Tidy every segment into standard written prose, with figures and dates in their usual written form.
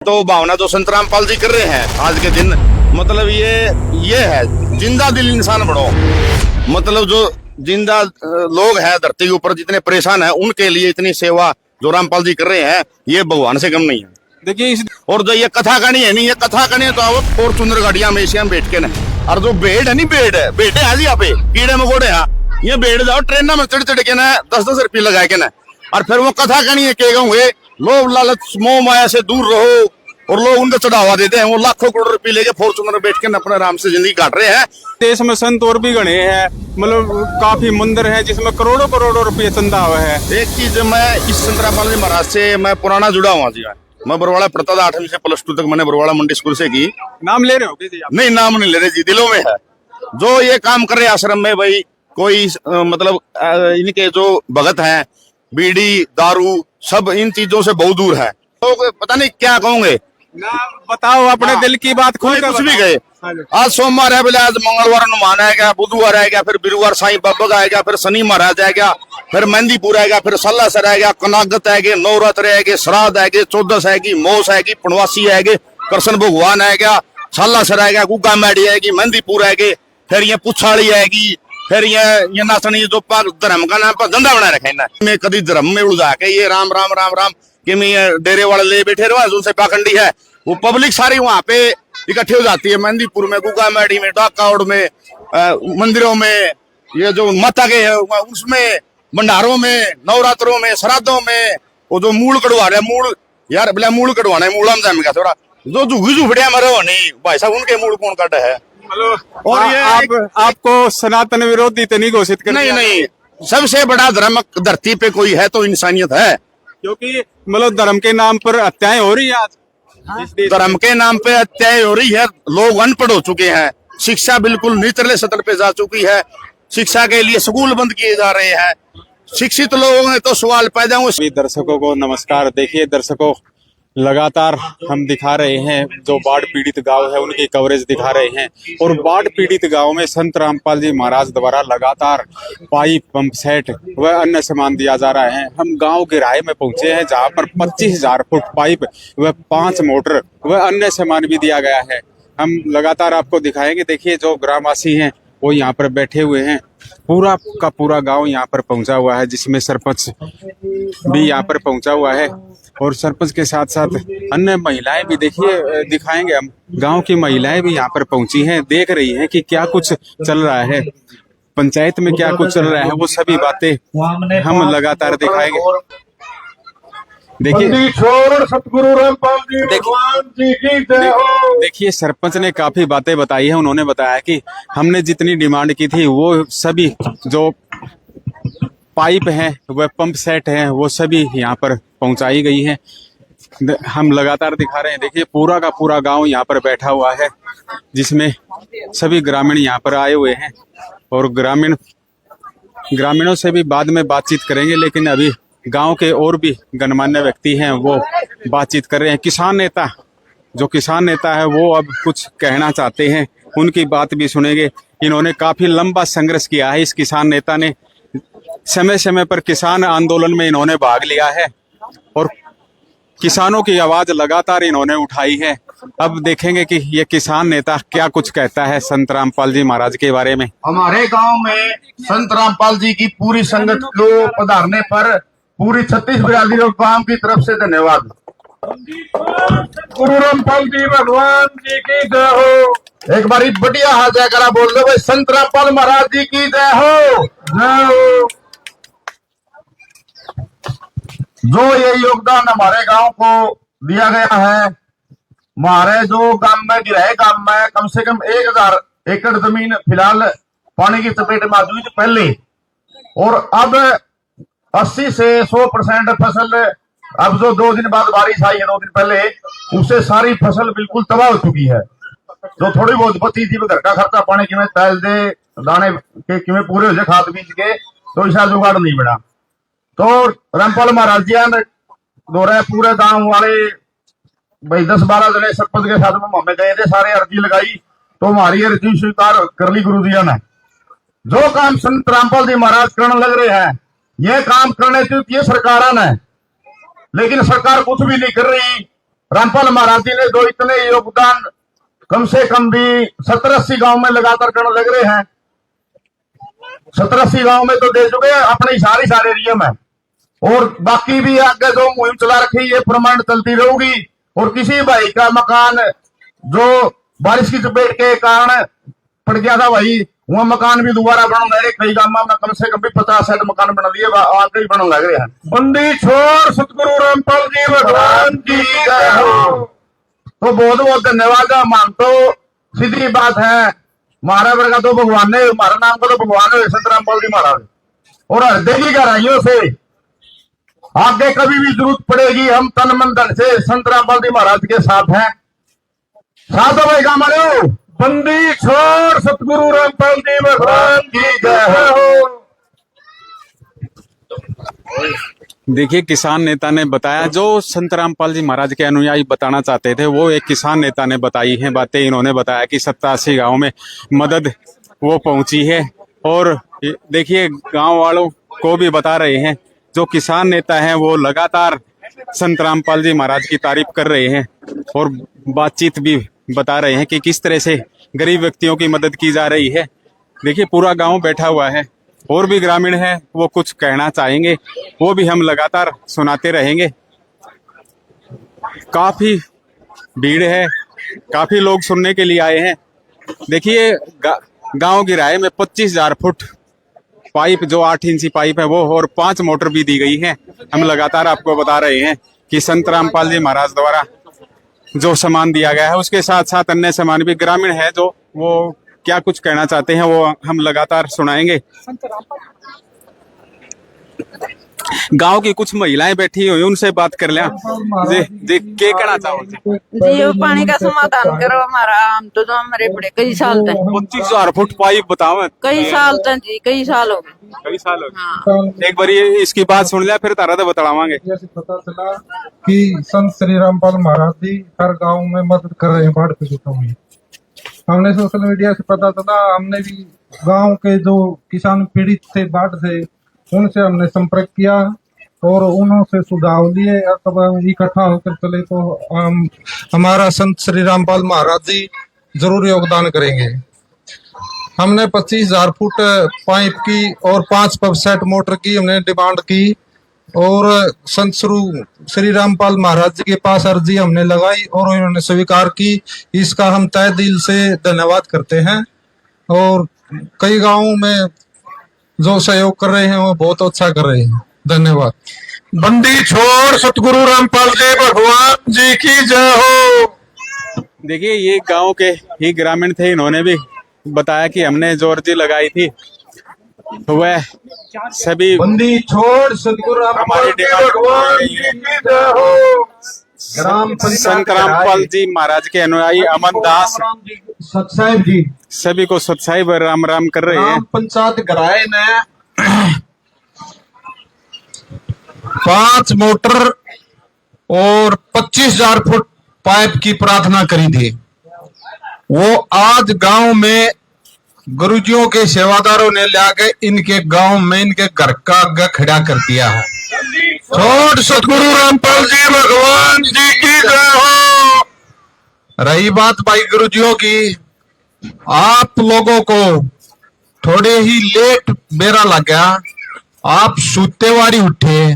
तो भावना जो संत रामपाल जी कर रहे हैं आज के दिन, मतलब ये है जिंदा दिल इंसान बढ़ो। मतलब जो जिंदा लोग हैं धरती के ऊपर जितने परेशान हैं उनके लिए इतनी सेवा जो रामपाल जी कर रहे हैं, ये भगवान से कम नहीं है। देखिए और जो ये कथा कहानी है नहीं, ये कथा कहानी तो आओ फॉर्चूनर गाड़िया में एशिया में बैठ के ना, और जो बेड है नहीं, बेड है बेटे आज यहाँ पे कीड़े मकोड़े हैं, ये बेड जाओ ट्रेन में चढ़ चढ़ के ना 10-10 रुपये लगा के ना, और फिर वो कथा कहानी है के गए लोभ लालच मोह माया से दूर रहो, और लोग उनको चढ़ावा देते हैं। वो लाखों करोड़ रुपए लेके फॉर्चूनर बैठ के अपने आराम से जिंदगी काट रहे हैं। देश में संत और भी गणे हैं, मतलब काफी मंदिर हैं जिसमें करोड़ों करोड़ों रुपये चंदा हुआ है। एक चीज मैं इस संत रामपाल जी महाराज से मैं पुराना जुड़ा हुआ जी। मैं बरवाड़ा पढ़ता था, 8वीं से +2 तक मैंने बरवाड़ा मंडी स्कूल से की। नाम ले रहे हो किसी आप? नहीं, नाम नहीं ले रहे जी, दिलों में है। जो ये काम कर रहे आश्रम में भाई, कोई मतलब इनके जो भगत हैं, बीड़ी दारू सब इन चीजों से बहुत दूर है। तो पता नहीं क्या कहोगे ना बताओ अपने दिल की बात खुल कर कुछ भी बताओ। गए। आज सोमवार है, बोले आज मंगलवार हनुमान आएगा, बुधवार आएगा, फिर गुरुवार साईं बाबा आएगा, फिर शनि महाराज आएगा, फिर मेहंदीपुर आएगा, फिर सल्लासर आएगा, कनागत आएगा, नवरात्र आएगा, श्राद्ध आएगी, 14 आएगी, मोस आएगी, पनवासी आएगी, कृष्ण भगवान आएगा, सल्लासर आएगा, गुग्गा मैडी आएगी, मेहंदीपुर आएगी, फिर ये पुछाड़ी आएगी, फिर ये नाचनी जो धर्म का नाम पर धंधा बना रखा है ना। मैं कभी धर्म में उलझा के ये राम राम राम राम कि मैं डेरे वाले ले बैठे रहो, उनसे पाखंडी है। वो पब्लिक सारी वहां पे इकट्ठी हो जाती है, मेहंदीपुर में, गुग्गा मैडी में, डाकाउड में, मंदिरों में, ये जो माता के है उसमें, भंडारों में, नवरात्रों में, श्राद्धों में। वो जो मूल कड़वा रहे मूल यार, बोला मूल कड़वाना है, मूल हम जाएंगे थोड़ा जो झुगी झुपड़िया मरे हो नहीं भाई साहब, उनके मूल कौन काटा है। और ये आपको सनातन विरोधी तो नहीं घोषित कर? नहीं, सबसे बड़ा धर्म धरती पे कोई है तो इंसानियत है। क्योंकि मतलब धर्म के नाम पर हत्याएं हो रही है आज। धर्म के नाम पे हत्याएं हो रही है, लोग अनपढ़ हो चुके हैं, शिक्षा बिल्कुल निचले स्तर पे जा चुकी है, शिक्षा के लिए स्कूल बंद किए जा रहे हैं, शिक्षित लोगों में तो सवाल पैदा हुए। दर्शकों को नमस्कार। देखिए दर्शकों, लगातार हम दिखा रहे हैं जो बाढ़ पीड़ित गांव है उनकी कवरेज दिखा रहे हैं, और बाढ़ पीड़ित गांव में संत रामपाल जी महाराज द्वारा लगातार पाइप, पंप सेट व अन्य सामान दिया जा रहा है। हम गांव के राय में पहुंचे हैं जहां पर 25,000 फुट पाइप व 5 मोटर व अन्य सामान भी दिया गया है। हम लगातार आपको दिखाएंगे। देखिए जो ग्रामवासी हैं वो यहाँ पर बैठे हुए हैं, पूरा का पूरा गांव यहाँ पर पहुंचा हुआ है, जिसमें सरपंच भी यहाँ पर पहुंचा हुआ है, और सरपंच के साथ साथ अन्य महिलाएं भी देखिए दिखाएंगे हम। गांव की महिलाएं भी यहाँ पर पहुंची हैं, देख रही हैं कि क्या कुछ चल रहा है, पंचायत में क्या कुछ चल रहा है, वो सभी बातें हम लगातार दिखाएंगे। देखिए सतगुरु रामपाल जी भगवान जी की जय हो। देखिए सरपंच ने काफी बातें बताई है। उन्होंने बताया कि हमने जितनी डिमांड की थी वो सभी जो पाइप हैं वह पंप सेट हैं वो सभी यहाँ पर पहुंचाई गई हैं। हम लगातार दिखा रहे हैं। देखिए पूरा का पूरा गांव यहाँ पर बैठा हुआ है, जिसमें सभी ग्रामीण यहाँ पर आए हुए हैं, और ग्रामीणों से भी बाद में बातचीत करेंगे, लेकिन अभी गांव के और भी गणमान्य व्यक्ति हैं वो बातचीत कर रहे हैं। किसान नेता है वो अब कुछ कहना चाहते हैं, उनकी बात भी सुनेंगे। इन्होंने काफी लंबा संघर्ष किया है। इस किसान नेता ने समय समय पर किसान आंदोलन में इन्होंने भाग लिया है, और किसानों की आवाज लगातार इन्होंने उठाई है। अब देखेंगे कि ये किसान नेता क्या कुछ कहता है संत रामपाल जी महाराज के बारे में। हमारे गांव में संत रामपाल जी की पूरी संगत को पधारने पर पूरी 36 बिरादरी और गांव की तरफ से धन्यवाद। गुरु रामपाल जी भगवान जी की जय हो। एक बारी बढ़िया हाथ जयकारा बोल दो भाई, संत रामपाल महाराज जी की जय हो। जय हो। जो ये योगदान हमारे गांव को दिया गया है, हमारे जो गांव में गिराए गांव में कम से कम 1000 एकड़ जमीन फिलहाल पानी की चपेट में आ चुकी थी पहले, और अब 80 से 100% फसल, अब जो 2 दिन बाद बारिश आई है 2 दिन पहले, उससे सारी फसल बिल्कुल तबाह हो चुकी है। जो थोड़ी बहुत बची थी घर का खर्चा पानी कि तेल दे दाने के कि पूरे हो जाए खाद बीज के, तो ऐसा जुगाड़ नहीं बना। तो रामपाल महाराज जी दौरे पूरे गांव वाले भाई 10-12 जने सरपंच के साथ में हमें गए थे, सारे अर्जी लगाई, तो हमारी अर्जी स्वीकार कर ली गुरु जी ने। जो काम संत रामपाल जी महाराज करने लग रहे हैं, ये काम करने चाहिए सरकार ने, लेकिन सरकार कुछ भी नहीं कर रही। रामपाल महाराज जी ने जो इतने योगदान कम से कम भी 70-80 गांव में लगातार करने लग रहे हैं, 70-80 गांव में तो दे चुके हैं अपने सारे एरिया में, और बाकी भी आगे जो मुहिम चला रखी ये परमानेंट चलती रहेगी। और किसी भाई का मकान जो बारिश की चपेट के कारण पड़ गया था भाई, वह मकान भी दोबारा बना रहे। कई गांव में कम से कम भी 50-60 मकान बना लिए, आगे ही बनने लग रहे हैं। बंदी छोड़ सतगुरु रामपाल जी भगवान की जय हो। तो बहुत बहुत धन्यवाद। मान तो सीधी बात है, हमारा वर्गा तो भगवान ने, हमारा नाम का तो भगवान है संत रामपाल जी महाराज, और हृदय की गहराइयों से आगे कभी भी जरूरत पड़ेगी हम तन मन धन से संत रामपाल जी महाराज के साथ हैं। साथ हो भाई गाँव वालों। बंदी छोड़ सतगुरु रामपाल जी भगवान की जय हो। देखिए, किसान नेता ने बताया, जो संत रामपाल जी महाराज के अनुयायी बताना चाहते थे वो एक किसान नेता ने बताई हैं बातें। इन्होंने बताया कि 87 गांव में मदद वो पहुंची है, और देखिए गांव वालों को भी बता रहे हैं, जो किसान नेता हैं वो लगातार संत रामपाल जी महाराज की तारीफ कर रहे हैं और बातचीत भी बता रहे हैं कि किस तरह से गरीब व्यक्तियों की मदद की जा रही है। देखिए पूरा गांव बैठा हुआ है, और भी ग्रामीण हैं वो कुछ कहना चाहेंगे, वो भी हम लगातार सुनाते रहेंगे। काफी भीड़ है, काफी लोग सुनने के लिए आए हैं। देखिए गांव गिराए में 25,000 फुट पाइप, जो 8 इंची पाइप है वो, और 5 मोटर भी दी गई है। हम लगातार आपको बता रहे हैं कि संत रामपाल जी महाराज द्वारा जो सामान दिया गया है उसके साथ साथ अन्य सामान भी। ग्रामीण है जो वो क्या कुछ कहना चाहते हैं वो हम लगातार सुनाएंगे। गांव की कुछ महिलाएं बैठी हुई, उनसे बात कर लें। जी क्या कहना चाहोगे? जी वो पानी का समाधान करो हमारा, हम तो हमारे बड़े कई साल तक 25,000 फुट पाइप बताओ। कई साल तक जी, कई साल हो गए। कई साल हो हाँ। गए। एक बार ये इसकी बात सुन लिया फिर तारा तो बतलावांगे। जैसे पता चला कि संत श्री रामपाल महाराज जी हर गांव में मदद कर रहे हैं बाढ़ पीड़ितों में। हमने सोशल मीडिया से पता चला, हमने भी गांव के जो किसान पीड़ित थे बाढ़ से, उनसे हमने संपर्क किया और उन्होंने सुझाव लिए। अब इकट्ठा होकर चले तो हमारा संत श्री रामपाल महाराज जी जरूर योगदान करेंगे। हमने 25,000 फुट पाइप की और 5 पंप सेट मोटर की हमने डिमांड की, और संत श्री रामपाल महाराज जी के पास अर्जी हमने लगाई और उन्होंने स्वीकार की। इसका हम तहे दिल से धन्यवाद करते हैं। और कई गांवों में जो सहयोग कर रहे हैं वो बहुत अच्छा कर रहे हैं। धन्यवाद। बंदी छोड़ सतगुरु रामपाल जी भगवान जी की जय हो। देखिए ये गांव के ही ग्रामीण थे, इन्होंने भी बताया कि हमने जो अर्जी लगाई थी तो वह सभी बंदी छोड़ सतगुरु रामपाल जी भगवान जी की जय हो। ग्राम संत रामपाल जी महाराज के अनुयायी अमन दास सतसाहिब जी सभी को सतसाहिब राम राम कर रहे हैं। ग्राम पंचायत गराए ने 5 मोटर और 25,000 फुट पाइप की प्रार्थना करी थी। वो आज गांव में गुरुजियों के सेवादारों ने लाके इनके गांव में इनके घर का आगे खड़ा कर दिया है। छोड़ सतगुरु रामपाल जी भगवान जी की जय हो। रही बात भाई गुरुजियों की, आप लोगों को थोड़े ही लेट बेरा लग गया, आप सूते वारी उठे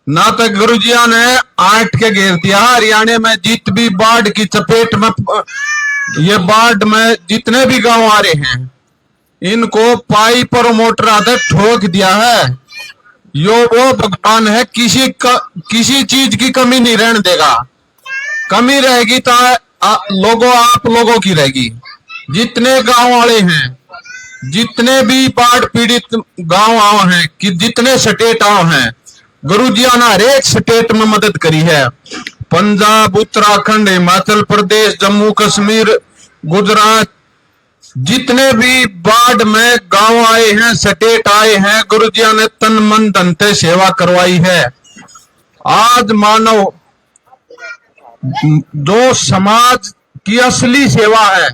ना, तो गुरुजिया ने आठ के घेर दिया। हरियाणा में जित भी बाढ़ की चपेट में, ये बाढ़ में जितने भी गांव आ रहे हैं इनको पाइप और मोटर आदि ठोक दिया है। यो वो भगवान है, किसी चीज की कमी नहीं रहने देगा। कमी रहेगी तो आप लोगों की रहेगी। जितने गांव वाले हैं, जितने भी बाढ़ पीड़ित गांव आव हैं, कि जितने स्टेट आव हैं, गुरुजिया ने हर एक स्टेट में मदद करी है। पंजाब, उत्तराखंड, हिमाचल प्रदेश, जम्मू कश्मीर, गुजरात, जितने भी बाढ़ में गांव आए हैं, स्टेट आए हैं, गुरुजिया ने तन मन धन से सेवा करवाई है। आज मानो जो समाज की असली सेवा है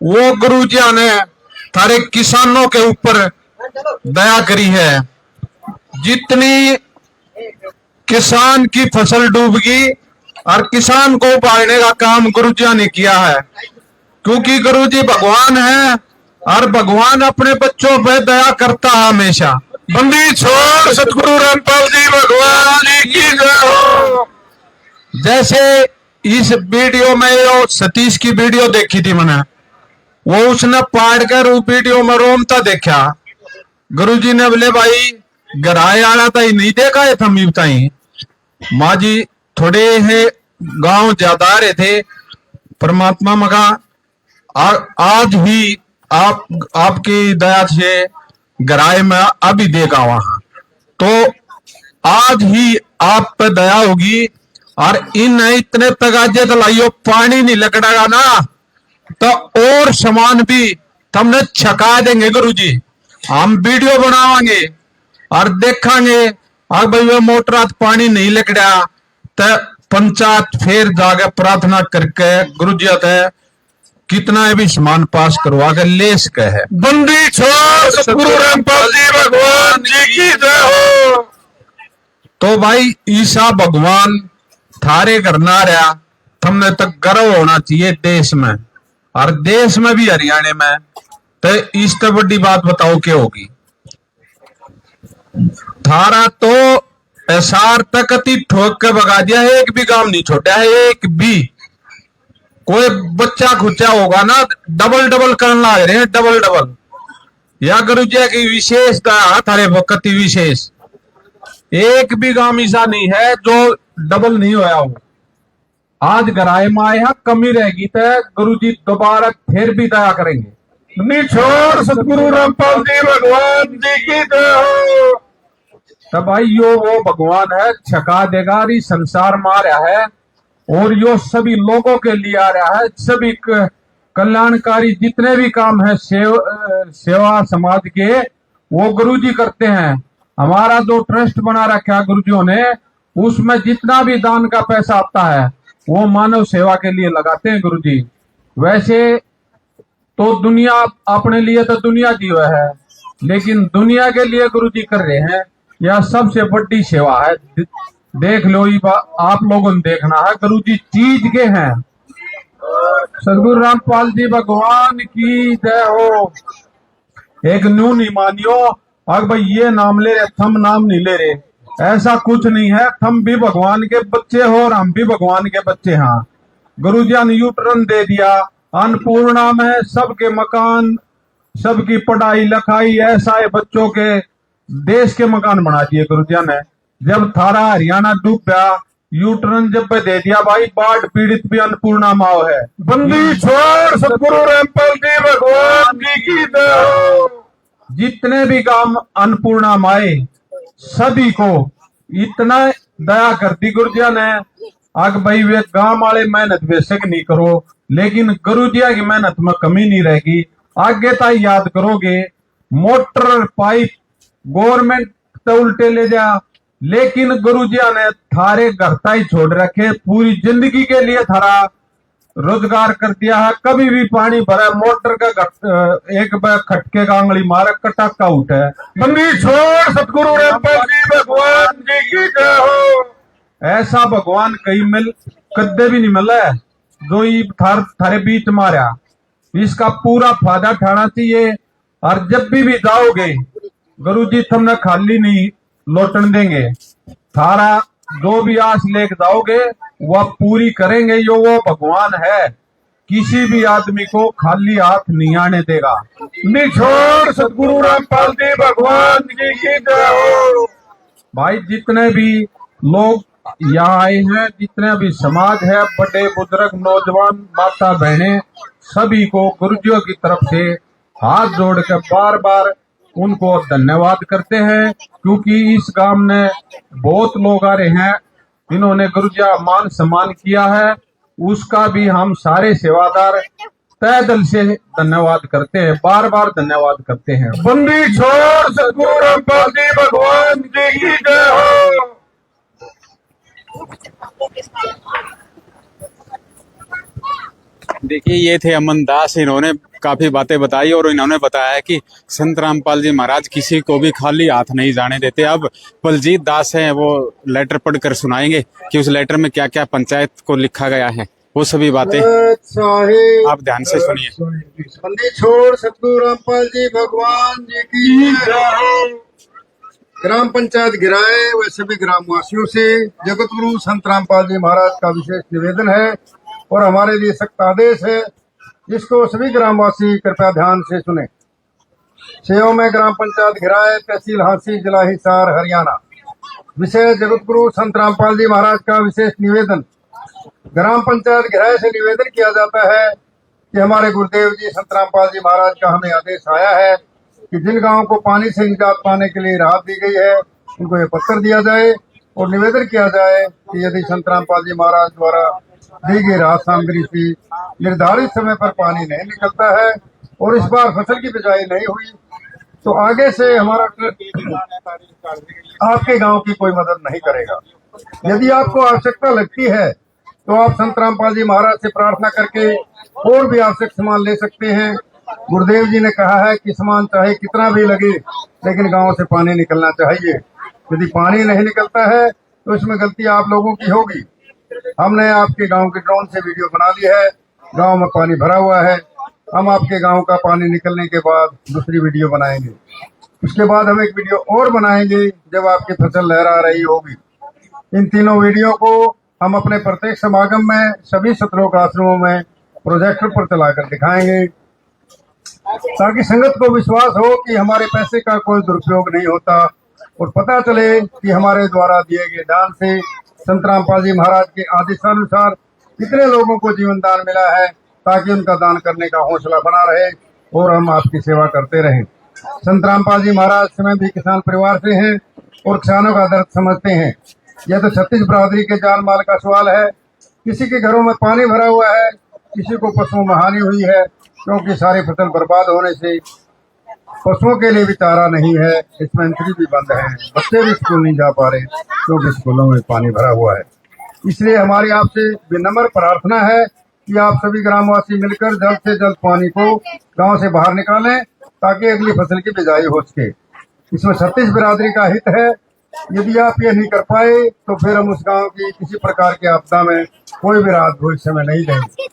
वो गुरुजिया ने थारे किसानों के ऊपर दया करी है। जितनी किसान की फसल डूब गई, और किसान को पालने का काम गुरुजिया ने किया है, क्योंकि गुरुजी भगवान है और भगवान अपने बच्चों पे दया करता है हमेशा। बंदी छोड़ सतगुरु रामपाल जी भगवान जी की जय हो। जैसे इस वीडियो में यो सतीश की वीडियो देखी थी मैंने, वो उसने पाड़ कर उस वीडियो में रोमता देखा। गुरुजी ने बोले भाई गराए आला ताई नहीं देखा है थम ताई माँ जी थोड़े है गांव ज्यादा रहे थे परमात्मा मगा आज भी आपकी दया से गराए में अभी देखा वहां, तो आज ही आप पे दया होगी और इन इतने तगाजे दलाइयो पानी नहीं लगेगा ना तो और सामान भी तुमने छका देंगे गुरुजी। हम वीडियो बनावांगे और देखांगे अब भाई वो मोटर आज पानी नहीं लग रहा तो पंचायत फिर जाके प्रार्थना करके गुरुजी आते कितना भी सामान पास करवा कर ले सके है। बंदी छोड़ सतगुरु रामपाल जी भगवान जी की जय हो। तो भाई ईसा भगवान थारे करना रहा तुमने तक गर्व होना चाहिए देश में और देश में भी हरियाणा में। तो इससे बड़ी बात बताओ क्या होगी। थारा तो एसआर तक अति ठोक के भगा दिया है, एक भी काम नहीं छोड़ा है, एक भी कोई बच्चा खुच्चा होगा ना डबल डबल करने लग रहे हैं, डबल डबल। या गुरुजी की विशेषता थारे वक्त विशेष एक भी काम ऐसा नहीं है जो डबल नहीं होया हो। आज गराए में आया कमी रहेगी तो गुरुजी दोबारा फिर भी दया करेंगे। छोड़ सतगुरु रामपाल जी भगवान जी की जय हो। तब भाई यो वो भगवान है छका देगा और इस संसार में आ रहा है और यो सभी लोगों के लिए आ रहा है। सभी कल्याणकारी जितने भी काम है सेवा समाज के वो गुरुजी करते हैं। हमारा जो ट्रस्ट बना रखा है गुरुजियों ने उसमें जितना भी दान का पैसा आता है वो मानव सेवा के लिए लगाते हैं गुरुजी। वैसे तो दुनिया अपने लिए तो दुनिया की वह है, लेकिन दुनिया के लिए गुरुजी कर रहे हैं, यह सबसे बड़ी सेवा है। देख लो आप लोगों ने देखना है गुरुजी चीज के हैं। सतगुरु रामपाल जी भगवान की जय हो। एक न्यू नहीं मानियो अब भाई ये नाम ले रहे थम नाम नहीं ले रहे, ऐसा कुछ नहीं है। थम भी भगवान के बच्चे हो और हम भी भगवान के बच्चे हैं। गुरुजी ने यूटर्न दे दिया, अन्नपूर्णा में सबके मकान सबकी पढ़ाई लिखाई ऐसा है, बच्चों के देश के मकान बना दिए गुरुजी ने। जब थारा हरियाणा डूब गया यूटर्न जब दे दिया भाई बाढ़ पीड़ित भी अन्नपूर्णा माओ है। बंदी छोड़ सतगुरु रामपाल जी भगवान जी की जय हो। जितने भी काम अन्नपूर्णा माए सभी को इतना दया कर दी गुरुजी ने। आग भाई वे गांव वाले मेहनत बेशक नहीं करो लेकिन गुरुजी की मेहनत में कमी नहीं रहेगी। आगे ताई याद करोगे मोटर पाइप गवर्नमेंट तो उल्टे ले जा, लेकिन गुरुजी ने थारे घर ताई छोड़ रखे, पूरी जिंदगी के लिए थारा रोजगार कर दिया है। कभी भी पानी भरा मोटर का एक बार खटके का आंगली मारे कटाका उठे। बंदी छोड़ सतगुरु रामपाल जी भगवान जी की जय हो। ऐसा भगवान कहीं कदे भी नहीं मिला है जो ये थारे बीच मारा। इसका पूरा फायदा उठाना चाहिए और जब भी जाओगे गुरुजी तुमने खाली नहीं लौटन देंगे। थारा जो भी आस लेके जाओगे वह पूरी करेंगे। यो वो भगवान है, किसी भी आदमी को खाली हाथ नहीं आने देगा। निछोड़ सतगुरु रामपाल जी भगवान जी की जय हो। भाई जितने भी लोग यहाँ आए हैं, जितने भी समाज है, बड़े बुजुर्ग नौजवान माता बहने सभी को गुरुजियों की तरफ से हाथ जोड़ के बार बार उनको धन्यवाद करते हैं, क्योंकि इस गांव में बहुत लोग आ रहे हैं इन्होंने गुरुजी मान सम्मान किया है, उसका भी हम सारे सेवादार तय दिल से धन्यवाद करते हैं, बार बार धन्यवाद करते हैं। बंदी छोड़ सतगुरु रामपाल जी भगवान जी की जय हो। देखिए, ये थे अमन दास। इन्होंने काफी बातें बताई और इन्होंने बताया कि संत रामपाल जी महाराज किसी को भी खाली हाथ नहीं जाने देते। अब बलजीत दास हैं, वो लेटर पढ़कर सुनाएंगे कि उस लेटर में क्या क्या पंचायत को लिखा गया है, वो सभी बातें आप ध्यान से सुनिए। बंदी छोड़ सतगुरु रामपाल जी भगवान जी की जय। ग्राम पंचायत गिराए व सभी ग्रामवासियों से जगत गुरु संत रामपाल जी महाराज का विशेष निवेदन है और हमारे लिए सख्त आदेश है, जिसको सभी ग्रामवासी कृपया ध्यान से सुने। सेव में ग्राम पंचायत गिराए, तहसील हांसी, जिला हिसार, हरियाणा। विषय जगत गुरु संत रामपाल जी महाराज का विशेष निवेदन। ग्राम पंचायत गिराए से निवेदन किया जाता है कि हमारे गुरुदेव जी संत रामपाल जी महाराज का हमें आदेश आया है कि जिन गांवों को पानी से निजात पाने के लिए राहत दी गई है, उनको ये पत्र दिया जाए और निवेदन किया जाए कि यदि संत रामपाल जी महाराज द्वारा दी गई राहत सामग्री से निर्धारित समय पर पानी नहीं निकलता है और इस बार फसल की बिजाई नहीं हुई, तो आगे से हमारा आपके गांव की कोई मदद नहीं करेगा। यदि आपको आवश्यकता लगती है तो आप संत रामपाल जी महाराज से प्रार्थना करके और भी आवश्यक सामान ले सकते हैं। गुरुदेव जी ने कहा है कि सामान चाहे कितना भी लगे, लेकिन गांव से पानी निकलना चाहिए। यदि पानी नहीं निकलता है तो इसमें गलती आप लोगों की होगी। हमने आपके गांव के ड्रोन से वीडियो बना ली है, गांव में पानी भरा हुआ है। हम आपके गांव का पानी निकलने के बाद दूसरी वीडियो बनाएंगे। उसके बाद हम एक वीडियो और बनाएंगे जब आपकी फसल लहरा रही होगी। इन तीनों वीडियो को हम अपने प्रत्येक समागम में सभी सत्रों आश्रमों में प्रोजेक्टर पर चलाकर दिखाएंगे, ताकि संगत को विश्वास हो कि हमारे पैसे का कोई दुरुपयोग नहीं होता और पता चले कि हमारे द्वारा दिए गए दान से संत रामपाल जी महाराज के आदेशानुसार कितने लोगों को जीवन दान मिला है, ताकि उनका दान करने का हौसला बना रहे और हम आपकी सेवा करते रहें। संत रामपाल जी महाराज स्वयं भी किसान परिवार से हैं और किसानों का दर्द समझते हैं। यह तो छत्तीस बरादरी के जान माल का सवाल है। किसी के घरों में पानी भरा हुआ है, किसी को पशुओं में हानि हुई है, क्योंकि सारी फसल बर्बाद होने से पशुओं के लिए भी चारा नहीं है। डिस्पेंसरी भी बंद है, बच्चे भी स्कूल नहीं जा पा रहे क्योंकि स्कूलों में पानी भरा हुआ है। इसलिए हमारी आपसे विनम्र प्रार्थना है कि आप सभी ग्रामवासी मिलकर जल्द से जल्द पानी को गांव से बाहर निकालें, ताकि अगली फसल की बिजाई हो सके। इसमें छत्तीस बिरादरी का हित है। यदि आप ये नहीं कर पाए तो फिर हम उस गांव की किसी प्रकार की आपदा में कोई भी राहत भविष्य में नहीं देंगे।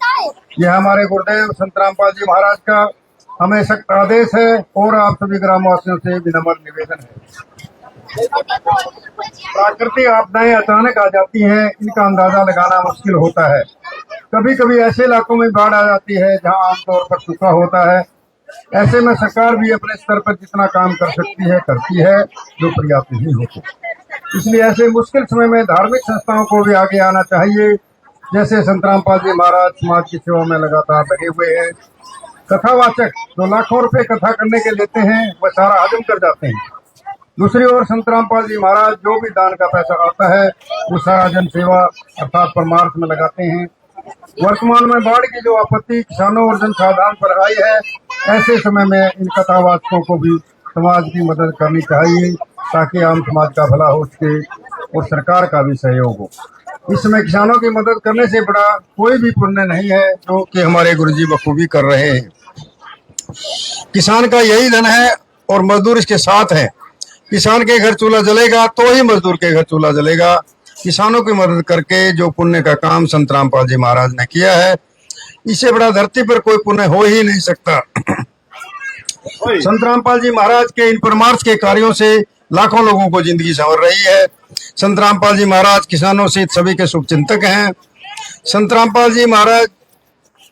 यह हमारे गुरुदेव संत रामपाल जी महाराज का हमें सख्त आदेश है और आप सभी ग्रामवासियों से विनम्र निवेदन है। प्राकृतिक आपदाएं अचानक आ जाती हैं, इनका अंदाजा लगाना मुश्किल होता है। कभी कभी ऐसे इलाकों में बाढ़ आ जाती है जहां आमतौर पर सूखा होता है। ऐसे में सरकार भी अपने स्तर पर जितना काम कर सकती है करती है, जो पर्याप्त नहीं होती। इसलिए ऐसे मुश्किल समय में धार्मिक संस्थाओं को भी आगे आना चाहिए। जैसे संत रामपाल जी महाराज समाज की सेवा में लगातार लगे हुए हैं। कथावाचक जो लाखों रुपए कथा करने के लेते हैं, वह सारा हजम कर जाते हैं। दूसरी ओर संत रामपाल जी महाराज जो भी दान का पैसा आता है, वो सारा जन सेवा अर्थात परमार्थ में लगाते हैं। वर्तमान में बाढ़ की जो आपत्ति किसानों और जनसाधारण पर आई है, ऐसे समय में इन कथावाचकों को भी समाज की मदद करनी चाहिए, ताकि आम समाज का भला हो सके और सरकार का भी सहयोग हो। इस समय किसानों की मदद करने से बड़ा कोई भी पुण्य नहीं है, जो कि हमारे गुरुजी बखूबी कर रहे हैं। किसान का यही धन है और मजदूर इसके साथ है। किसान के घर चूल्हा जलेगा तो ही मजदूर के घर चूल्हा जलेगा। किसानों की मदद करके जो पुण्य का काम संत रामपाल जी महाराज ने किया है, इससे बड़ा धरती पर कोई पुण्य हो ही नहीं सकता। संत रामपाल जी महाराज के इन परमार्थ के कार्यों से लाखों लोगों को जिंदगी संवर रही है। संत रामपाल जी महाराज किसानों से सभी के शुभ चिंतक हैं। संत रामपाल जी महाराज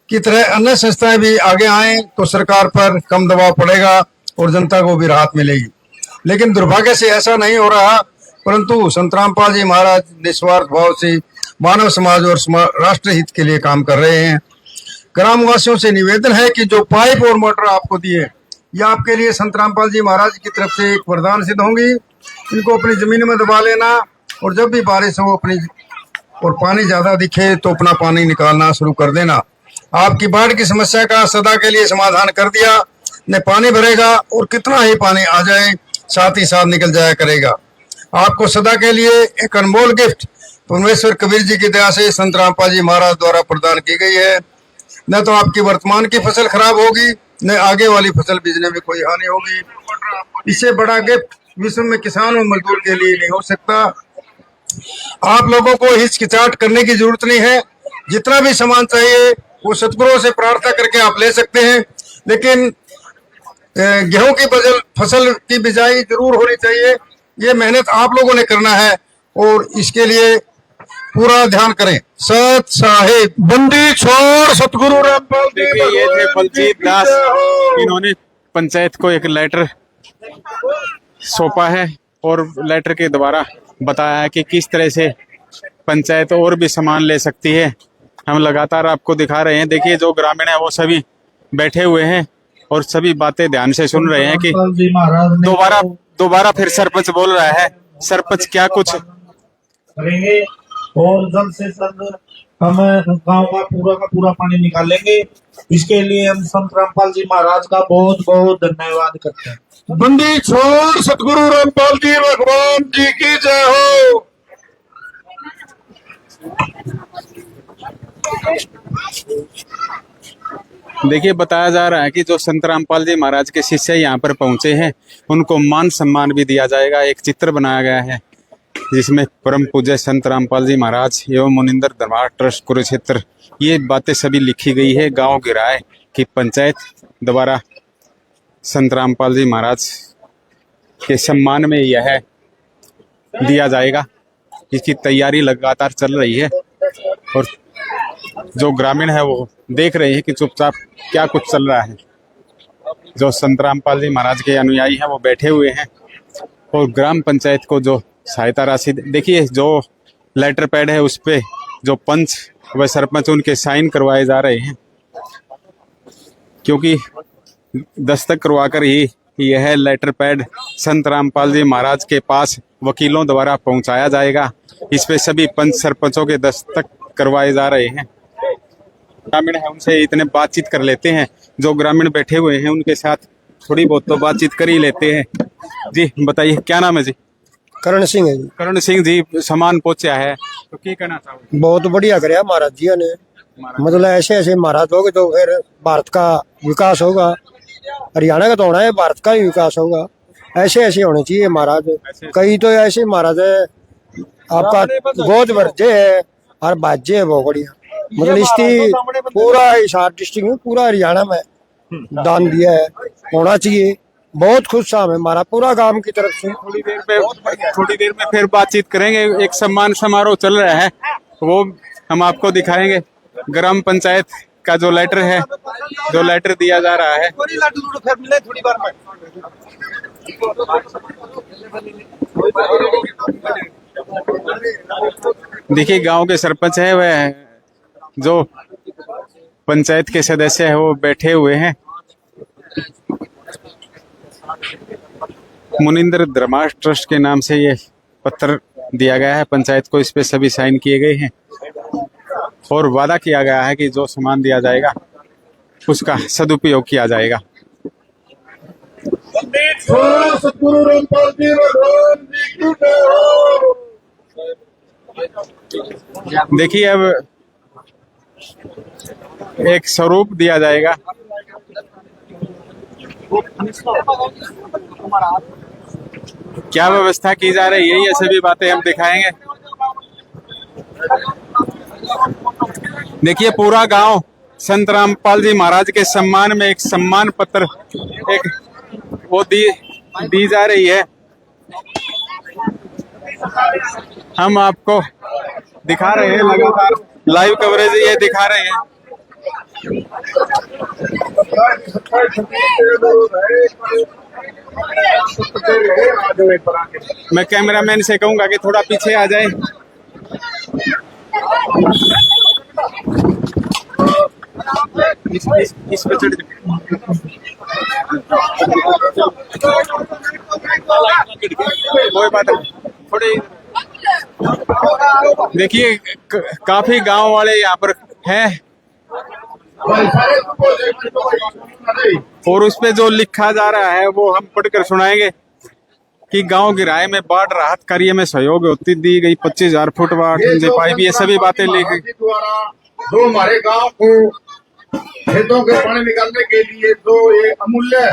की तरह अन्य संस्थाएं भी आगे आए तो सरकार पर कम दबाव पड़ेगा और जनता को भी राहत मिलेगी। लेकिन दुर्भाग्य से ऐसा नहीं हो रहा, परंतु संत रामपाल जी महाराज निस्वार्थ भाव से मानव समाज और राष्ट्र हित के लिए काम कर रहे हैं। ग्रामवासियों से निवेदन है कि जो पाइप और मोटर आपको दिए, ये आपके लिए संत रामपाल जी महाराज की तरफ से एक वरदान सिद्ध होंगी। इनको अपनी जमीन में दबा लेना और जब भी बारिश हो अपनी और पानी ज्यादा दिखे तो अपना पानी निकालना शुरू कर देना। आपकी बाढ़ की समस्या का सदा के लिए समाधान कर दिया। न पानी भरेगा और कितना ही पानी आ जाए साथ ही साथ निकल जाया करेगा। आपको सदा के लिए एक अनमोल गिफ्ट परमेश्वर कबीर जी की दया से संत रामपाल जी महाराज द्वारा प्रदान की गई है। न तो आपकी वर्तमान की फसल खराब होगी, न आगे वाली फसल बीजने में कोई हानि होगी। इससे बड़ा गिफ्ट विश्व में किसान और मजदूर के लिए नहीं हो सकता। आप लोगों को हिचकिचाहट करने की जरूरत नहीं है। जितना भी सामान चाहिए वो सतगुरुओं से प्रार्थना करके आप ले सकते हैं, लेकिन गेहूं की फसल की बिजाई जरूर होनी चाहिए। ये मेहनत आप लोगों ने करना है और इसके लिए पूरा ध्यान करें। सत साहिब बंदी छोड़ सतगुरु रामपाल जी। देखिए ये थे बलजीत दास, इन्होंने पंचायत को एक लेटर सौंपा है और लेटर के द्वारा बताया है कि किस तरह से पंचायत और भी सामान ले सकती है। हम लगातार आपको दिखा रहे हैं। देखिए जो ग्रामीण है वो सभी बैठे हुए हैं और सभी बातें ध्यान से सुन रहे हैं कि दोबारा फिर सरपंच बोल रहा है। सरपंच क्या कुछ करेंगे और जल्द से जल्द हम गांव का पूरा पानी निकालेंगे। इसके लिए हम संत रामपाल जी महाराज का बहुत बहुत धन्यवाद करते हैं। बंदी छोड़ सतगुरु रामपाल जी भगवान जी की जय हो। देखिए बताया जा रहा है कि जो संत रामपाल जी महाराज के शिष्य यहाँ पर पहुंचे हैं उनको मान सम्मान भी दिया जाएगा। एक चित्र बनाया गया है जिसमें परम पूज्य संत रामपाल जी महाराज एवं मुनिंदर दरबार ट्रस्ट कुरुक्षेत्र ये बातें सभी लिखी गई है। गांव गिराए कि पंचायत द्वारा संत रामपाल जी महाराज के सम्मान में यह दिया जाएगा। इसकी तैयारी लगातार चल रही है और जो ग्रामीण है वो देख रहे हैं कि चुपचाप क्या कुछ चल रहा है। जो संत रामपाल जी महाराज के अनुयायी हैं वो बैठे हुए हैं और ग्राम पंचायत को जो सहायता राशि, देखिए जो लेटर पैड है उस पे जो पंच व सरपंच उनके साइन करवाए जा रहे हैं, क्योंकि दस्तक करवाकर ही यह लेटर पैड संत रामपाल जी महाराज के पास वकीलों द्वारा पहुंचाया जाएगा। इस पे सभी पंच सरपंचों के दस्तक करवाए जा रहे हैं। ग्रामीण है उनसे इतने बातचीत कर लेते हैं। जो ग्रामीण बैठे हुए हैं उनके साथ थोड़ी बहुत तो बातचीत कर ही लेते हैं। जी बताइए क्या नाम है जी? करण सिंह है जी। करण सिंह जी, सामान पहुंचा है तो क्या कहना चाहोगे? बहुत बढ़िया कराया महाराज जी ने। मतलब ऐसे ऐसे महाराज होगे तो फिर भारत का विकास होगा। हरियाणा का तो होना है, भारत का ही विकास होगा। ऐसे ऐसे होने चाहिए महाराज। कई तो ऐसे महाराज है आपका गोद वर्जे है और बाजे है बहुत बढ़िया। मतलब इसकी पूरा हिसार डिस्ट्रिक्ट में पूरा हरियाणा में दान दिया है, होना चाहिए। बहुत खुश हम है हमारा पूरा गांव की तरफ से। थोड़ी देर में फिर बातचीत करेंगे। एक सम्मान समारोह चल रहा है वो हम आपको दिखाएंगे। ग्राम पंचायत का जो लेटर है, जो लेटर दिया जा रहा है। देखिए गांव के सरपंच है वह जो पंचायत के सदस्य है वो बैठे हुए हैं। मुनिंदर धर्मार्थ ट्रस्ट के नाम से ये पत्र दिया गया है पंचायत को। इस पे सभी साइन किए गए हैं और वादा किया गया है कि जो सामान दिया जाएगा उसका सदुपयोग किया जाएगा। देखिए अब एक स्वरूप दिया जाएगा। क्या व्यवस्था की जा रही है ये सभी बातें हम दिखाएंगे। देखिए पूरा गांव संत रामपाल जी महाराज के सम्मान में एक सम्मान पत्र एक वो दी जा रही है। हम आपको दिखा रहे हैं, लगातार लाइव कवरेज ये दिखा रहे हैं। मैं कैमरामैन से कहूंगा कि थोड़ा पीछे आ जाए। इस पे चढ़ कोई बात नहीं, थोड़ी देखिए काफी गांव वाले यहाँ पर हैं और उस पे जो लिखा जा रहा है वो हम पढ़कर सुनाएंगे कि गांव गिराए में बाढ़ राहत कार्य में सहयोग होती दी गई 25,000 फुट पाइप, ये सभी बातें लिखी। जो हमारे गांव को खेतों के पानी निकालने के लिए जो ये अमूल्य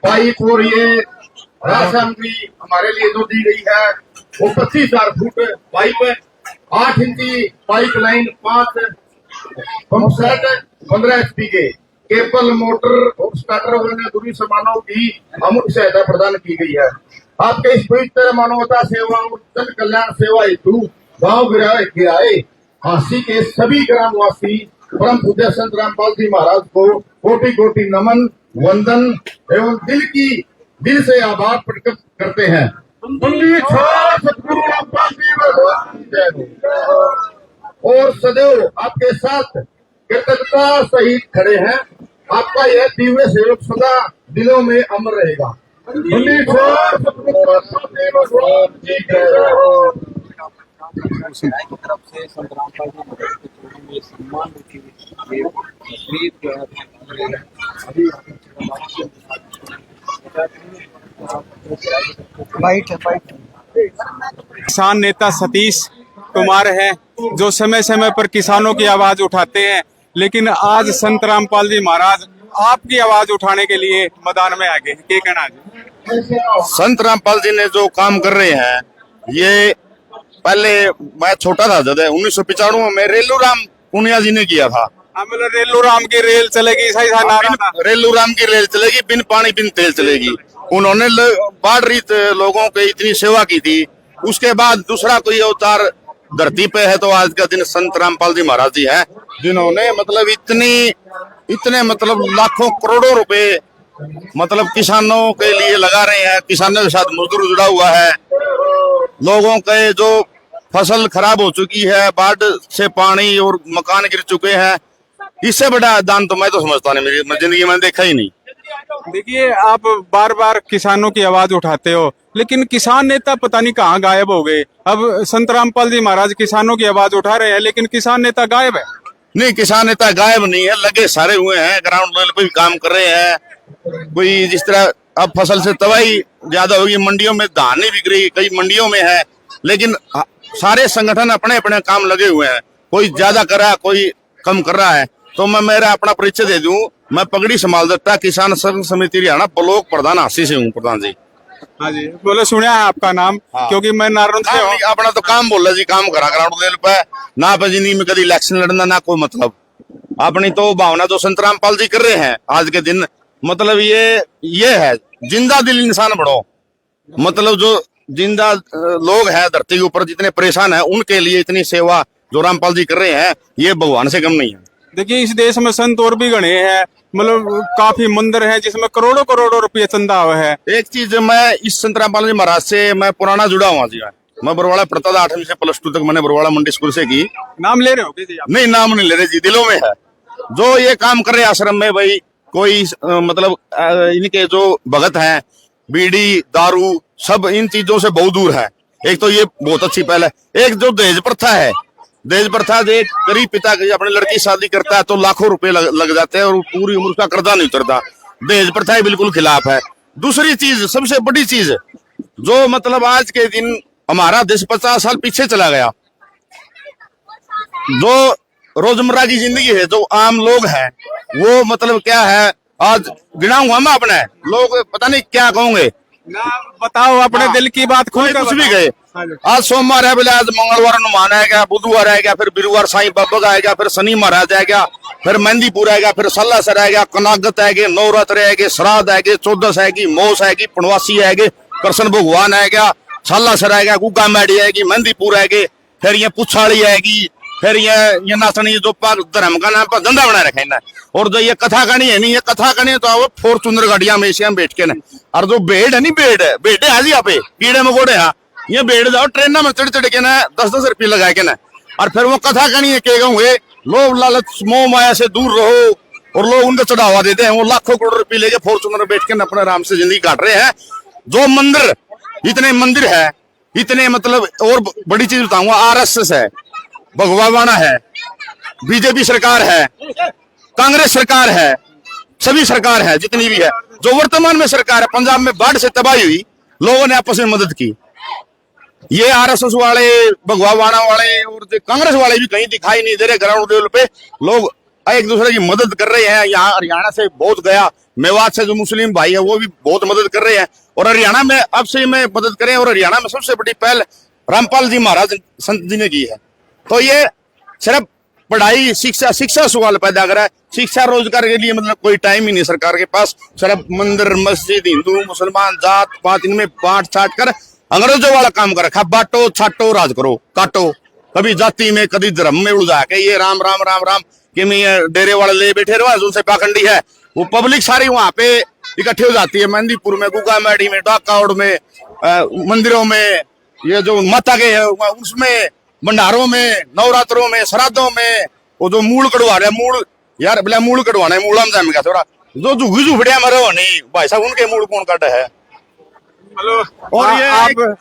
पाइप और ये राशन भी हमारे लिए जो दी गई है वो 25,000 फुट पाइप, 8 इंची pipe line, 5 pump set, 15 HP के केबल, मोटर और स्टार्टर वगैरह दूरी सामानों की अमूल्य सहायता प्रदान की गई है। आपके इस पवित्र मानवता सेवा और जन कल्याण सेवा हेतु गाँव गिराए काशी के सभी ग्रामवासी परम पूज्य संत रामपाल जी महाराज को कोटि कोटि नमन, वंदन एवं दिल से आभार प्रकट करते हैं। सतगुरु रामपाल जी और सदैव आपके साथ कृतज्ञता सहित खड़े हैं। आपका यह दिव्य सहयोग सदा दिलों में अमर रहेगा। किसान नेता सतीश कुमार हैं जो समय समय पर किसानों की आवाज उठाते हैं, लेकिन आज संत रामपाल जी महाराज आपकी आवाज उठाने के लिए मैदान में आ गए। क्या कहना है? संत रामपाल जी ने जो काम कर रहे हैं, ये पहले मैं छोटा था जब 1995 में रेलू राम पुनिया जी ने किया था। मतलब रेलू राम की रेल चलेगी, सही था नारा था। रेलू राम की रेल चलेगी, बिन पानी बिन तेल चलेगी। उन्होंने बाढ़ रहित लोगों की इतनी सेवा की थी। उसके बाद दूसरा कोई अवतार धरती पे है तो आज का दिन संत रामपाल जी महाराज जी हैं, जिन्होंने मतलब इतने मतलब लाखों करोड़ों रुपए मतलब किसानों के लिए लगा रहे हैं। किसानों के साथ मजदूर जुड़ा हुआ है। लोगों के जो फसल खराब हो चुकी है, बाढ़ से पानी और मकान गिर चुके हैं, इससे बड़ा दान तो मैं तो समझता नहीं, मेरी जिंदगी में देखा ही नहीं। देखिए, आप बार बार किसानों की आवाज उठाते हो, लेकिन किसान नेता पता नहीं कहाँ गायब हो गए। अब संत रामपाल जी महाराज किसानों की आवाज उठा रहे हैं, लेकिन किसान नेता गायब है। नहीं, किसान नेता गायब नहीं है, लगे सारे हुए हैं, ग्राउंड लेवल पे भी काम कर रहे हैं। कोई जिस तरह अब फसल से तबाही ज्यादा होगी, मंडियों में धान नहीं बिक रही, कई मंडियों में है, लेकिन सारे संगठन अपने अपने काम लगे हुए हैं। कोई ज्यादा कर रहा है, कोई कम कर रहा है। तो मैं मेरा अपना परिचय दे दूं, मैं पगड़ी संभाल देता किसान संघ समिति हरियाणा ब्लॉक प्रधान हासी से हूँ। प्रधान जी। हाँ जी, बोले सुना है आपका नाम। हाँ। क्योंकि मैं नारायण से हूँ। अपना तो काम बोला जी, काम करा ग्राउंड लेवल पे ना पे जिंदगी में कभी इलेक्शन लड़ना ना कोई मतलब। अपनी तो भावना जो संत रामपाल जी कर रहे हैं आज के दिन, मतलब ये है जिंदा दिल इंसान बढ़ो। मतलब जो जिंदा लोग हैं धरती के ऊपर जितने परेशान हैं, उनके लिए इतनी सेवा जो रामपाल जी कर रहे हैं, ये भगवान से कम नहीं है। देखिए, इस देश में संत और भी गणे हैं, मतलब काफी मंदिर हैं जिसमें करोड़ों करोड़ों रुपये चंदा हुआ है। एक चीज, मैं इस संत रामपाल जी महाराज से मैं पुराना जुड़ा हुआ जी। मैं बरवाड़ा पढ़ता था, 8वीं से +2 तक मैंने बरवाड़ा मंडी स्कूल से की। नाम ले रहे हो जी आप? नहीं, नाम नहीं ले रहे जी, दिलों में है। जो ये काम कर रहे आश्रम में भाई, कोई मतलब इनके जो भगत हैं, बीड़ी दारू सब इन चीजों से बहुत दूर है। एक तो ये बहुत अच्छी पहल है। एक जो दहेज प्रथा है, दहेज प्रथा, जो एक गरीब पिता की अपनी लड़की शादी करता है तो लाखों रुपए लग जाते हैं और पूरी उम्र का कर्जा नहीं उतरता। दहेज प्रथा ही बिल्कुल खिलाफ है। दूसरी चीज, सबसे बड़ी चीज, जो मतलब आज के दिन हमारा देश 50 साल पीछे चला गया। जो रोजमर्रा की जिंदगी है, जो आम लोग हैं, वो मतलब क्या है, आज गिनाऊंगा मैं अपने, लोग पता नहीं क्या कहोगे ना, बताओ अपने दिल की बात खुल कर कुछ भी गए। आज सोमवार है, बोले आज मंगलवार हनुमान आएगा, बुधवार आएगा, फिर बिरुवार साईं बाबा आएगा, फिर शनि महाराज आएगा, फिर मेहंदीपुर आएगा, फिर सल्लासर आएगा, कनागत आएगी, नवरात्र आएगी, श्राद्ध आएगी, 14 आएगी, मौस आएगी, पुनवासी आएगी, कृष्ण भगवान आएगा, सल्लासर आएगा, गुग्गा मैडी आएगी, मेहंदीपुर आएगी, फिर ये पुछाड़ी आएगी, फिर ये नाचनी जो धर्म का नाम पर धंधा बना रखा है। और जो ये कथा कहानी है नहीं, ये कथा कहानी तो आओ फॉर्चूनर गाड़िया में एशिया में बैठ के ना। और जो भेड़ है नहीं, भेड़ है जी यहाँ पे कीड़े मकोड़े, यहाँ ये भेड़ जाओ ट्रेन में चढ़ के ना 10-10 रुपये लगा के ना, और फिर वो कथा कहानी है कहेगा हुए लोग लालच मोह माया से दूर रहो, और लोग उनको चढ़ावा देते हैं। वो लाखों करोड़ रुपये लेके फॉर्चूनर में बैठ के अपने आराम से जिंदगी काट रहे हैं। जो मंदिर, इतने मंदिर है, इतने मतलब, और बड़ी चीज बताऊंगा, RSS है, भगवावाना है, बीजेपी सरकार है, कांग्रेस सरकार है, सभी सरकार है जितनी भी है। जो वर्तमान में सरकार है, पंजाब में बाढ़ से तबाही हुई, लोगों ने आपस में मदद की। ये RSS वाले, भगवावाना वाले और कांग्रेस वाले भी कहीं दिखाई नहीं दे रहे। ग्राउंड लेवल पे लोग एक दूसरे की मदद कर रहे हैं। यहाँ हरियाणा से बहुत गया, मेवात से जो मुस्लिम भाई है वो भी बहुत मदद कर रहे हैं, और हरियाणा में अब से में मदद करें। और हरियाणा में सबसे बड़ी पहल रामपाल जी महाराज संत जी ने की है। तो ये सिर्फ पढ़ाई शिक्षा सवाल पैदा करा है। शिक्षा रोजगार के लिए मतलब कोई टाइम ही नहीं सरकार के पास। सिर्फ मंदिर मस्जिद हिंदू मुसलमान जात पात इनमें बांट छाट कर अंग्रेजों वाला काम कर रखा। बांटो छाटो राज करो काटो, कभी जाति में कभी धर्म में उलझा के ये राम राम राम राम कि मैं डेरे वाले ले बैठे रहो उनसे पाखंडी है। वो पब्लिक सारी वहां पे इकट्ठी हो जाती है, मेहंदीपुर में, गुगा मेडी में, डाकाउड में, मंदिरों में, ये जो माता के है उसमें, भंडारों में, नवरात्रों में, श्राद्धों में। वो जो मूल कड़वा रहे मूल यार बोला मूल कड़वाना है, मूल हम का थोड़ा जो झुगी झुफड़िया मरो नहीं भाई साहब, उनके मूल कौन काटा है। हेलो, और ये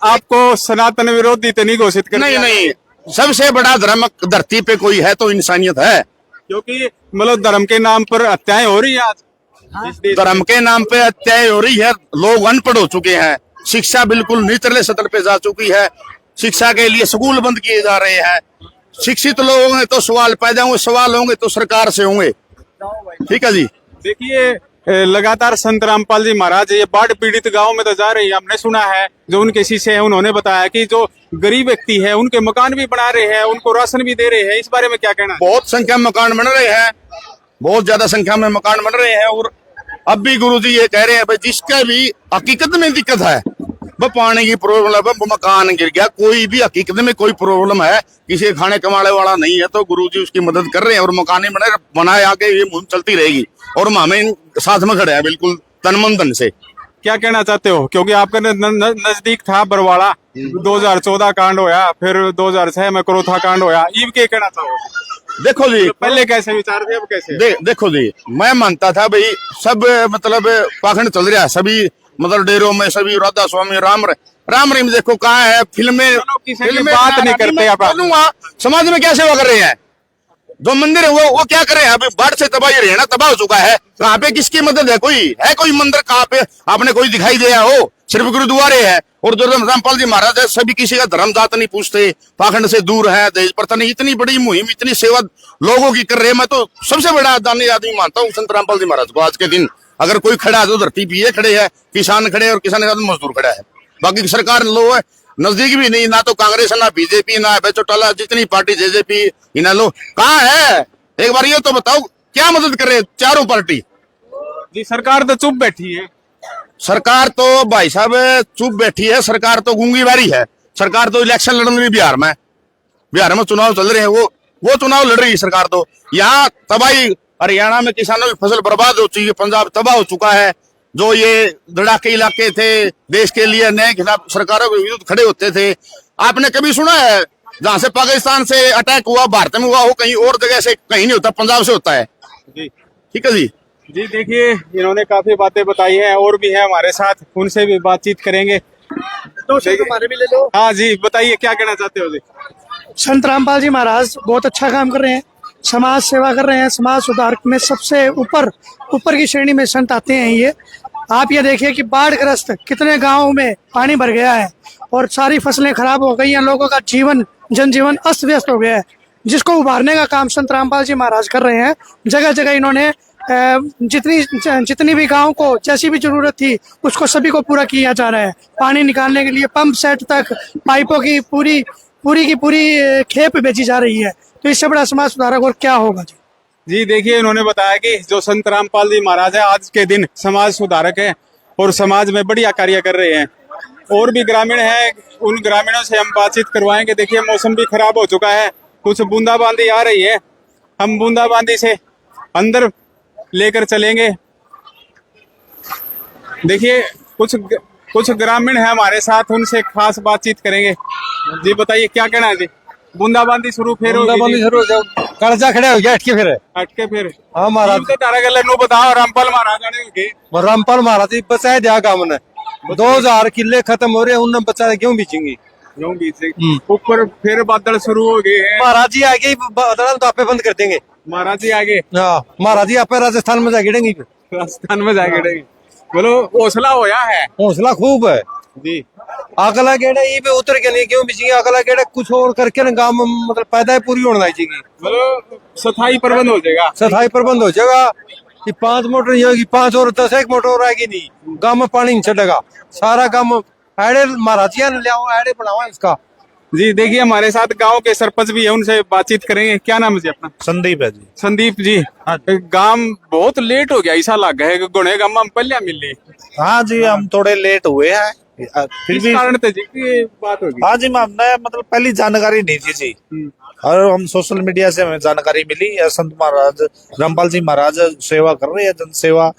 आपको सनातन विरोधी तो नहीं घोषित कर नहीं नहीं, सबसे बड़ा धर्म धरती पे कोई है तो इंसानियत है। क्योंकि मतलब धर्म के नाम पर हत्याएं हो रही है आज। धर्म के नाम पे हत्याएं हो रही है, लोग अनपढ़ हो चुके हैं, शिक्षा बिल्कुल निचले स्तर पे जा चुकी है, शिक्षा के लिए स्कूल बंद किए जा रहे हैं। शिक्षित लोग होंगे तो सवाल पैदा होंगे, सवाल होंगे तो सरकार से होंगे। ठीक है जी। देखिए लगातार संत रामपाल जी महाराज ये बाढ़ पीड़ित गांव में तो जा रही है। हमने सुना है जो उनके शिष्य हैं उन्होंने बताया कि जो गरीब व्यक्ति है उनके मकान भी बना रहे हैं, उनको राशन भी दे रहे हैं। इस बारे में क्या कहना है? बहुत संख्या में मकान बन रहे हैं, बहुत ज्यादा संख्या में मकान बन रहे हैं। और अब भी गुरुजी ये कह रहे हैं भाई जिसका भी हकीकत में दिक्कत है, वो पानी की प्रॉब्लम है, मकान गिर गया, कोई भी हकीकत में कोई प्रॉब्लम है, किसी खाने कमाने वाला नहीं है तो गुरुजी उसकी मदद कर रहे हैं। और मकाने बनाए आगे ये मुहिम चलती रहेगी। और हमें साथ में खड़े हैं बिल्कुल तन मन धन से। क्या कहना चाहते हो? क्योंकि आपका नजदीक था बरवाड़ा, 2014 कांड होया, फिर 2006 में करोथा कांड होया, ईव के कहना चाहो? देखो जी तो पहले कैसे विचार थे, अब कैसे? देखो जी, मैं मानता था भाई सब मतलब पाखंड चल रहा है, सभी मतलब डेरों में सभी राधा स्वामी राम रहीम। देखो कहाँ है फिल्में बात नहीं करते आप। समाज में क्या सेवा कर रहे हैं? जो मंदिर है वो क्या करे? अभी बाढ़ से तबाही हरियाणा तबाह हो चुका है, कहाँ पे किसकी मदद है? कोई मंदिर कहाँ पे आपने कोई दिखाई दिया हो? सिर्फ गुरुद्वारे है। और जो रामपाल जी महाराज है सभी किसी का धर्म जात नहीं पूछते, पाखंड से दूर है, दहेज प्रथा नहीं। इतनी बड़ी मुहिम इतनी सेवा लोगों की कर रहे हैं। मैं तो सबसे बड़ा दानी आदमी मानता हूँ संत रामपाल जी महाराज को। आज के दिन अगर कोई खड़ा है तो धरती पे ये खड़े है, किसान खड़े और किसान के साथ मजदूर खड़ा है। बाकी सरकार लो है नजदीक भी नहीं, ना तो कांग्रेस ना बीजेपी ना चौटाला जितनी पार्टी जेजेपी इन्हें लो कहाँ है? एक बार ये तो बताओ क्या मदद कर रहे हैं चारों पार्टी? जी सरकार तो चुप बैठी है। सरकार तो भाई साहब चुप बैठी है, सरकार तो गूंगीबारी है। सरकार तो इलेक्शन लड़ रही बिहार में चुनाव चल रहे हैं, वो चुनाव लड़ रही है सरकार। तो यहाँ तबाही हरियाणा में किसानों की फसल बर्बाद हो चुकी है, पंजाब तबाह हो चुका है। जो ये लड़ाके इलाके थे देश के लिए नए खिलाफ सरकारों के विरुद्ध खड़े होते थे। आपने कभी सुना है जहां से पाकिस्तान से अटैक हुआ भारत में हुआ हो कहीं और जगह से कहीं नहीं होता, पंजाब से होता है जी। ठीक है जी। जी देखिए इन्होंने काफी बातें बताई हैं, और भी है हमारे साथ, उनसे भी बातचीत करेंगे। तो हमारे भी ले लो। हाँ जी बताइए क्या कहना चाहते हो? जी संत रामपाल जी महाराज बहुत अच्छा काम कर रहे हैं, समाज सेवा कर रहे हैं, समाज सुधार में सबसे ऊपर की श्रेणी में संत आते हैं ये। आप ये देखिए कि बाढ़ग्रस्त कितने गांवों में पानी भर गया है और सारी फसलें खराब हो गई हैं, लोगों का जनजीवन अस्त व्यस्त हो गया है, जिसको उभारने का काम संत रामपाल जी महाराज कर रहे हैं। जगह जगह इन्होंने जितनी भी गांव को जैसी भी जरूरत थी उसको सभी को पूरा किया जा रहा है। पानी निकालने के लिए पंप सेट तक पाइपों की पूरी खेप बेची जा रही है। तो इससे बड़ा समाज सुधारक और क्या होगा जी। जी देखिए इन्होंने बताया कि जो संत रामपाल जी महाराज है आज के दिन समाज सुधारक है और समाज में बढ़िया कार्य कर रहे हैं। और भी ग्रामीण हैं, उन ग्रामीणों से हम बातचीत करवाएंगे। देखिए मौसम भी खराब हो चुका है, कुछ बूंदाबांदी आ रही है, हम बूंदाबांदी से अंदर लेकर चलेंगे। देखिए कुछ ग्रामीण है हमारे साथ, उनसे खास बातचीत करेंगे। जी बताइए क्या कहना है? जी बूंदाबांदी शुरू फिर कर्जा खड़े हो गया अटके फिर हाँ महाराज तो तारा गल नो बताओ रामपाल महाराज आने रामपाल महाराज जी बचाए दिया काम ने 2000 किले खत्म हो रहे हैं, उन्होंने बचाए क्यों बीचेंगे? क्यों बीचे? ऊपर फिर बादल शुरू हो गए हैं। महाराज जी आगे बादल तो आपे बंद कर देंगे। महाराज जी आगे हाँ महाराज जी आपे राजस्थान में जाके गिरेंगे। राजस्थान में जाके गिरेंगे। बोलो हौसला होया है? हौसला खूब है जी। अगला गेड़ा ये भी उतर के नहीं क्यों बिची अगला गेड़ा कुछ और करके ना गांव में मतलब पैदाई पूरी होने लगी मतलब सफाई प्रबंध हो जाएगा। सफाई प्रबंध हो जाएगा कि 5 मोटर नहीं होगी 5 और 10 एक मोटर और आएगी नहीं गांव में पानी नहीं चढ़ेगा सारा गांव ऐड़े महाराजिया ने ले आओ ऐड़े बनाओ इसका। जी देखिए हमारे साथ गांव के सरपंच भी है, उनसे बातचीत करेंगे। क्या नाम है जी अपना? संदीप है जी। संदीप जी, गांव बहुत लेट हो गया ऐसा लग है, गुणे गांव में पहले मिली। हाँ जी, हम थोड़े लेट हुए हैं फिर इस भी। कारण से जी की बात होगी। हाँ जी, हमने मतलब पहली जानकारी नहीं थी जी, और हम सोशल मीडिया से हमें जानकारी मिली। संत महाराज रामपाल जी महाराज सेवा कर रहे हैं, जन सेवा,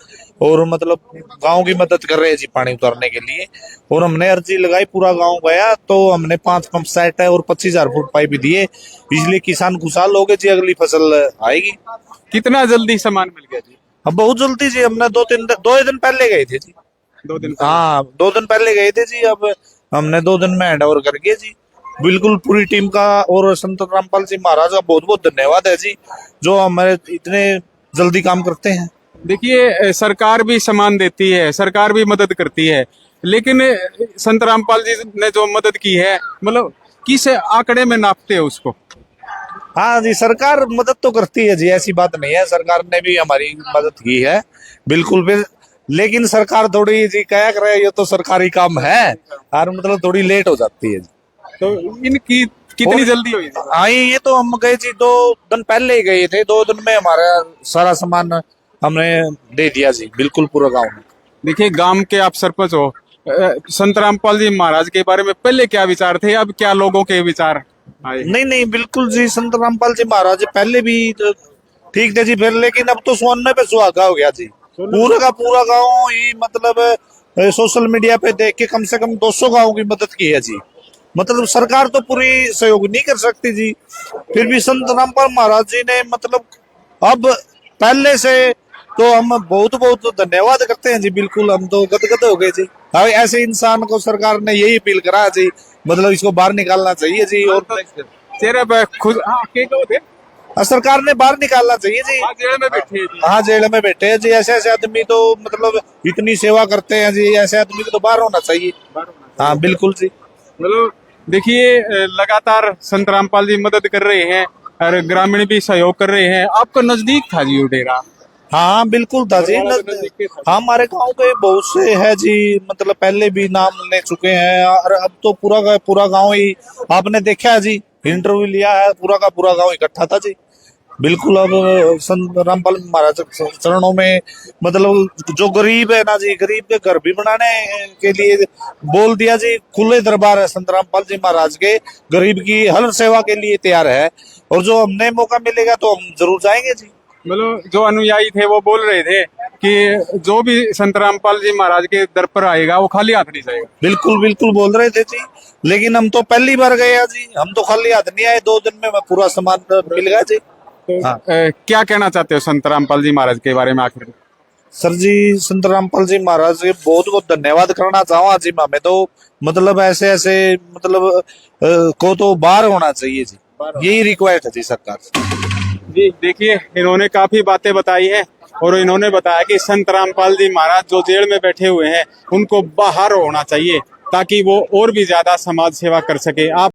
और मतलब गांव की मदद कर रहे हैं जी पानी उतारने के लिए। और हमने अर्जी लगाई, पूरा गांव गया, तो हमने 5 पंप सेट है और 25,000 फुट पाइप दिए। इसलिए किसान खुशहाल हो गए जी, अगली फसल आएगी। कितना जल्दी सामान मिल गया जी? अब बहुत जल्दी जी, हमने 2 दिन पहले गए थे जी। 2 दिन? हाँ 2 दिन पहले गए थे जी, अब हमने 2 दिन में हैंड ओवर कर दिए जी। बिल्कुल पूरी टीम का और संत रामपाल जी महाराज का बहुत बहुत धन्यवाद है जी, जो हमारे इतने जल्दी काम करते हैं। देखिए सरकार भी सामान देती है, सरकार भी मदद करती है, लेकिन संत रामपाल जी ने जो मदद की है, मतलब किस आंकड़े में नापते हैं उसको? हाँ जी, सरकार मदद तो करती है जी, ऐसी बात नहीं है, सरकार ने भी हमारी मदद की है बिल्कुल भी। लेकिन सरकार थोड़ी जी क्या करे, ये तो सरकारी काम है और मतलब थोड़ी लेट हो जाती है जी। तो इनकी कितनी जल्दी हुई? हाँ ये तो हम गए जी 2 दिन पहले ही गए थे, 2 दिन में हमारा सारा सामान हमने दे दिया जी, बिल्कुल पूरा गांव में। देखिए गांव के आप सरपंच हो, संत रामपाल जी महाराज के बारे में पहले क्या विचार थे, अब क्या लोगों के विचार आए? नहीं बिल्कुल जी, संत रामपाल जी महाराज पहले भी तो ठीक थे जी फिर, लेकिन अब तो सोने पे सुहागा हो गया जी। पूरा का पूरा गांव ही मतलब सोशल मीडिया पे देख के कम से कम 200 गांव की मदद की है जी। मतलब सरकार तो पूरी सहयोग नहीं कर सकती जी, फिर भी संत रामपाल महाराज जी ने मतलब अब पहले से तो हम बहुत बहुत धन्यवाद करते हैं जी। बिल्कुल हम तो गदगद हो गए जी। ऐसे इंसान को सरकार ने यही अपील करा जी, मतलब इसको बाहर निकालना चाहिए जी। और चेहरे पे खुद सरकार ने बाहर निकालना चाहिए जी। जेल में बैठे हैं। हाँ जेल में बैठे हैं जी, ऐसे ऐसे आदमी तो मतलब इतनी सेवा करते हैं जी, ऐसे आदमी को तो बाहर होना चाहिए। हाँ बिल्कुल जी। मतलब देखिए लगातार संत रामपाल जी मदद कर रहे हैं और ग्रामीण भी सहयोग कर रहे हैं। आपको नजदीक था जी वो डेरा? हाँ बिल्कुल था जी, हमारे गांव के बहुत से है जी, मतलब पहले भी नाम ले चुके हैं और अब तो पूरा गांव ही आपने देखा है जी, इंटरव्यू लिया है, पूरा का पूरा गांव इकट्ठा था जी। बिल्कुल अब संत रामपाल महाराज चरणों में मतलब जो गरीब है ना जी, गरीब के घर भी बनाने के लिए बोल दिया जी, खुले दरबार है संत रामपाल जी महाराज के, गरीब की हर सेवा के लिए तैयार है। और जो हमने मौका मिलेगा तो हम जरूर जाएंगे जी। मतलब जो अनुयायी थे वो बोल रहे थे कि जो भी संत रामपाल जी महाराज के दर पर आएगा वो खाली हाथ नहीं जाएगा। बिल्कुल बोल रहे थे जी, लेकिन हम तो पहली बार गए हैं जी, हम तो खाली हाथ नहीं आए, 2 दिन में पूरा सामान मिल गया जी। तो क्या कहना चाहते हो संत रामपाल जी महाराज के बारे में आखिर? सर जी संत रामपाल जी महाराज के बहुत बहुत धन्यवाद करना चाहूँ जी। हमें तो मतलब ऐसे मतलब को तो बाहर होना चाहिए जी, यही रिक्वेस्ट है जी सरकार से। जी देखिए इन्होंने काफी बातें बताई है और इन्होंने बताया कि संत रामपाल जी महाराज जो जेल में बैठे हुए हैं उनको बाहर होना चाहिए ताकि वो और भी ज्यादा समाज सेवा कर सके। आप